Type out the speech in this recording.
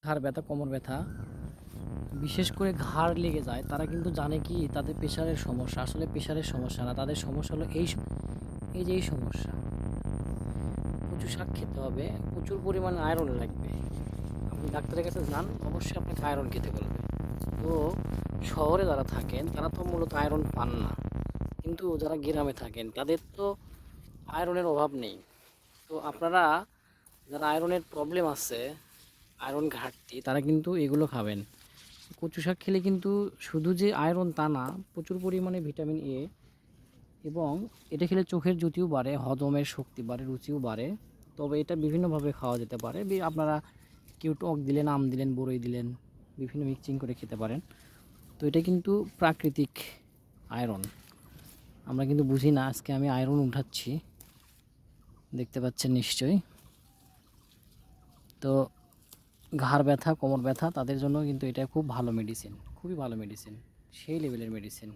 ঘাড় ব্যথা, কোমর ব্যথা, বিশেষ করে ঘাড় লেগে যায়, তারা কিন্তু জানে কি তাদের প্রেশারের সমস্যা। আসলে প্রেশারের সমস্যা না, তাদের সমস্যা হলো এই যে এই সমস্যা। কচু শাক খেতে হবে, প্রচুর পরিমাণে আয়রন লাগবে। আপনি ডাক্তারের কাছে যান, অবশ্যই আপনাকে আয়রন খেতে বলবে। তো শহরে যারা থাকেন তারা তো মূলত আয়রন পান না, কিন্তু যারা গ্রামে থাকেন তাদের তো আয়রনের অভাব নেই। তো আপনারা যারা আয়রনের প্রবলেম আছে, আয়রন ঘাটতি, তারা কিন্তু এগুলো খাবেন। কচু শাক খেলে কিন্তু শুধু যে আয়রন তা না, প্রচুর পরিমাণে ভিটামিন এ, এবং এটা খেলে চোখের জ্যোতিও বাড়ে, হজমের শক্তি বাড়ে, রুচিও বাড়ে। তবে এটা বিভিন্নভাবে খাওয়া যেতে পারে। আপনারা কেউ টক দিলেন, আম দিলেন, বড়ই দিলেন, বিভিন্ন মিক্সিং করে খেতে পারেন। তো এটা কিন্তু প্রাকৃতিক আয়রন, আমরা কিন্তু বুঝি না। আজকে আমি আয়রন উঠাচ্ছি, দেখতে পাচ্ছেন নিশ্চয়ই। তো ঘাড় ব্যথা, কোমর ব্যথা, তাদের জন্য কিন্তু এটা খুব ভালো মেডিসিন, খুবই ভালো মেডিসিন, সেই লেভেলের মেডিসিন।